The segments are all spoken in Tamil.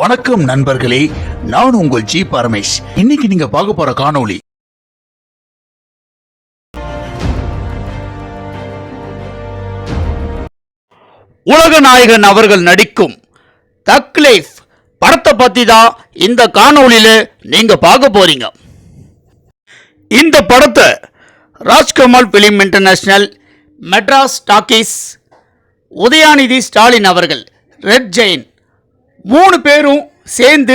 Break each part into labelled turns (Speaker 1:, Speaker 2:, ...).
Speaker 1: வணக்கம் நண்பர்களே, நான் உங்கள் ஜி பரமேஷ். இன்னைக்கு நீங்க பார்க்க போற காணொளி உலகநாயகன் அவர்கள் நடிக்கும் தக் லைஃப் படத்தை பத்தி தான் இந்த காணொளியில நீங்க பார்க்க போறீங்க. இந்த படத்தை Rajkamal film international, Madras talkies, Udhayanidhi Stalin அவர்கள், ரெட் ஜெயின் 3 பேரும் சேர்ந்து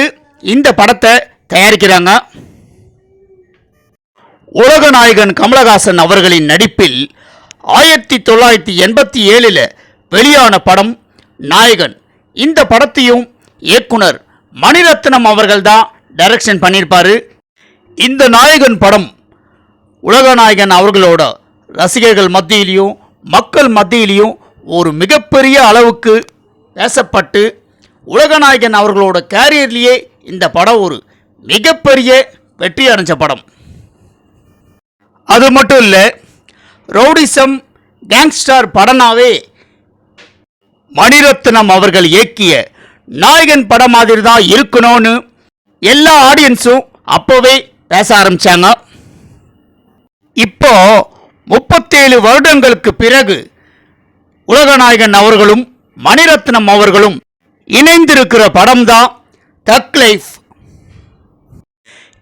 Speaker 1: இந்த படத்தை தயாரிக்கிறாங்க. உலகநாயகன் கமலஹாசன் அவர்களின் நடிப்பில் 1987 வெளியான படம் நாயகன். இந்த படத்தையும் இயக்குனர் மணிரத்னம் அவர்கள் தான் டைரக்ஷன் பண்ணியிருப்பார். இந்த நாயகன் படம் உலகநாயகன் அவர்களோட ரசிகர்கள் மத்தியிலையும் மக்கள் மத்தியிலையும் ஒரு மிகப்பெரிய அளவுக்கு பேசப்பட்டு, உலகநாயகன் அவர்களோட கேரியர்லேயே இந்த படம் ஒரு மிகப்பெரிய வெற்றி அடைஞ்ச படம். அது மட்டும் இல்லை, ரவுடிசம் கேங்ஸ்டர் படனாவே மணிரத்னம் அவர்கள் இயக்கிய நாயகன் படம் மாதிரி தான் இருக்கணும்னு எல்லா ஆடியன்ஸும் அப்போவே பேச ஆரம்பித்தாங்க. இப்போ 37 வருடங்களுக்கு பிறகு உலகநாயகன் அவர்களும் மணிரத்னம் அவர்களும் இணைந்திருக்கிற படம் தான் தக் லைஃப்.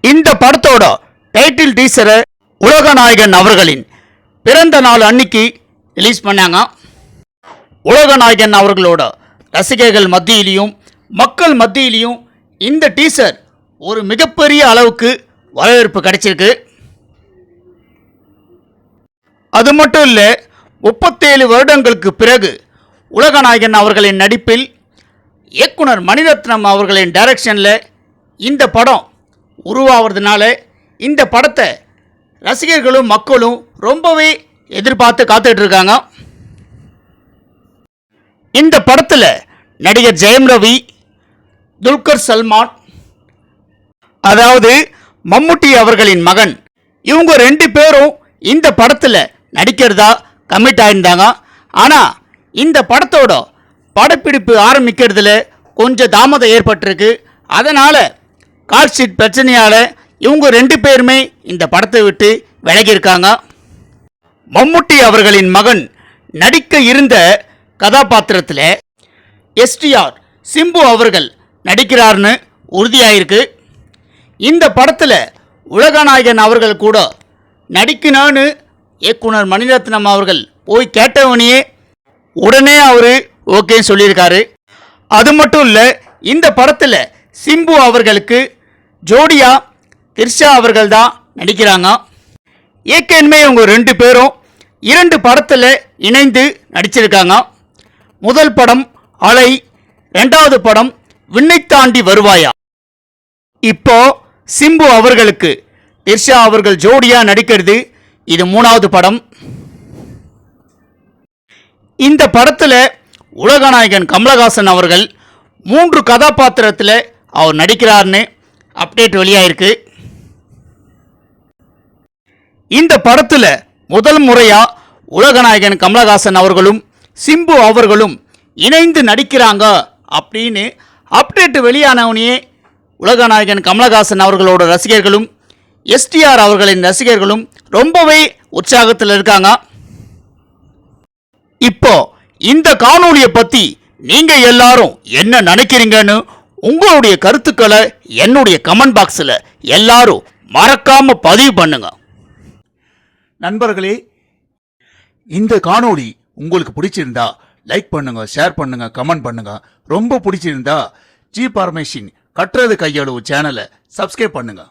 Speaker 1: இந்த படத்தோட டைட்டில் டீசரை உலகநாயகன் அவர்களின் பிறந்த நாள் அன்னைக்கு ரிலீஸ் பண்ணாங்க. உலகநாயகன் அவர்களோட ரசிகர்கள் மத்தியிலையும் மக்கள் மத்தியிலையும் இந்த டீசர் ஒரு மிகப்பெரிய அளவுக்கு வரவேற்பு கிடைச்சிருக்கு. அது மட்டும் இல்லை, 37 வருடங்களுக்கு பிறகு உலகநாயகன் அவர்களின் நடிப்பில் இயக்குனர் மணிரத்னம் அவர்களின் டைரக்ஷனில் இந்த படம் உருவாகிறதுனால இந்த படத்தை ரசிகர்களும் மக்களும் ரொம்பவே எதிர்பார்த்து காத்துட்டு இருக்காங்க. இந்த படத்தில் நடிகர் ஜெயம் ரவி, துல்கர் சல்மான், அதாவது மம்முட்டி அவர்களின் மகன், இவங்க 2 பேரும் இந்த படத்தில் நடிக்கிறதா கமிட் ஆயிருந்தாங்க. ஆனால் இந்த படத்தோட படப்பிடிப்பு ஆரம்பிக்கிறதுல கொஞ்சம் தாமதம் ஏற்பட்டிருக்கு. அதனால் கால்ஷீட் பிரச்சனையால் இவங்க 2 பேருமே இந்த படத்தை விட்டு விலகியிருக்காங்க. மம்முட்டி அவர்களின் மகன் நடிக்க இருந்த கதாபாத்திரத்தில் எஸ்டிஆர் சிம்பு அவர்கள் நடிக்கிறார்னு உறுதியாயிருக்கு. இந்த படத்தில் உலகநாயகன் அவர்கள் கூட நடிக்கணும்னு இயக்குனர் மணிரத்னம் அவர்கள் போய் கேட்டவனையே உடனே அவர் ஓகே சொல்லியிருக்காரு. அது மட்டும் இல்லை, இந்த படத்தில் சிம்பு அவர்களுக்கு ஜோடியா திரிஷா அவர்கள் தான் நடிக்கிறாங்க. ஏற்கனவே இவங்க 2 பேரும் 2 படத்தில் இணைந்து நடிச்சிருக்காங்க. முதல் படம் அலை, 2வது படம் விண்ணை தாண்டி வருவாயா. இப்போ சிம்பு அவர்களுக்கு திரிஷா அவர்கள் ஜோடியா நடிக்கிறது இது 3வது படம். இந்த படத்தில் உலகநாயகன் கமலஹாசன் அவர்கள் 3 கதாபாத்திரத்தில் அவர் நடிக்கிறார்னு அப்டேட் வெளியாயிருக்கு. இந்த படத்தில் முதல் முறையாக உலகநாயகன் கமலஹாசன் அவர்களும் சிம்பு அவர்களும் இணைந்து நடிக்கிறாங்க அப்படின்னு அப்டேட் வெளியானவனையே உலகநாயகன் கமலஹாசன் அவர்களோட ரசிகர்களும் எஸ்டிஆர் அவர்களின் ரசிகர்களும் ரொம்பவே உற்சாகத்தில் இருக்காங்க. இப்போ இந்த காணொளியை பற்றி நீங்கள் எல்லாரும் என்ன நினைக்கிறீங்கன்னு உங்களுடைய கருத்துக்களை என்னுடைய கமெண்ட் பாக்ஸில் எல்லாரும் மறக்காம பதிவு பண்ணுங்க. நண்பர்களே, இந்த காணொளி உங்களுக்கு பிடிச்சிருந்தா லைக் பண்ணுங்க, ஷேர் பண்ணுங்க, கமெண்ட் பண்ணுங்க. ரொம்ப பிடிச்சிருந்தா ஜி பரமேஷின் கற்றது கையளவு சேனலை சப்ஸ்கிரைப் பண்ணுங்க.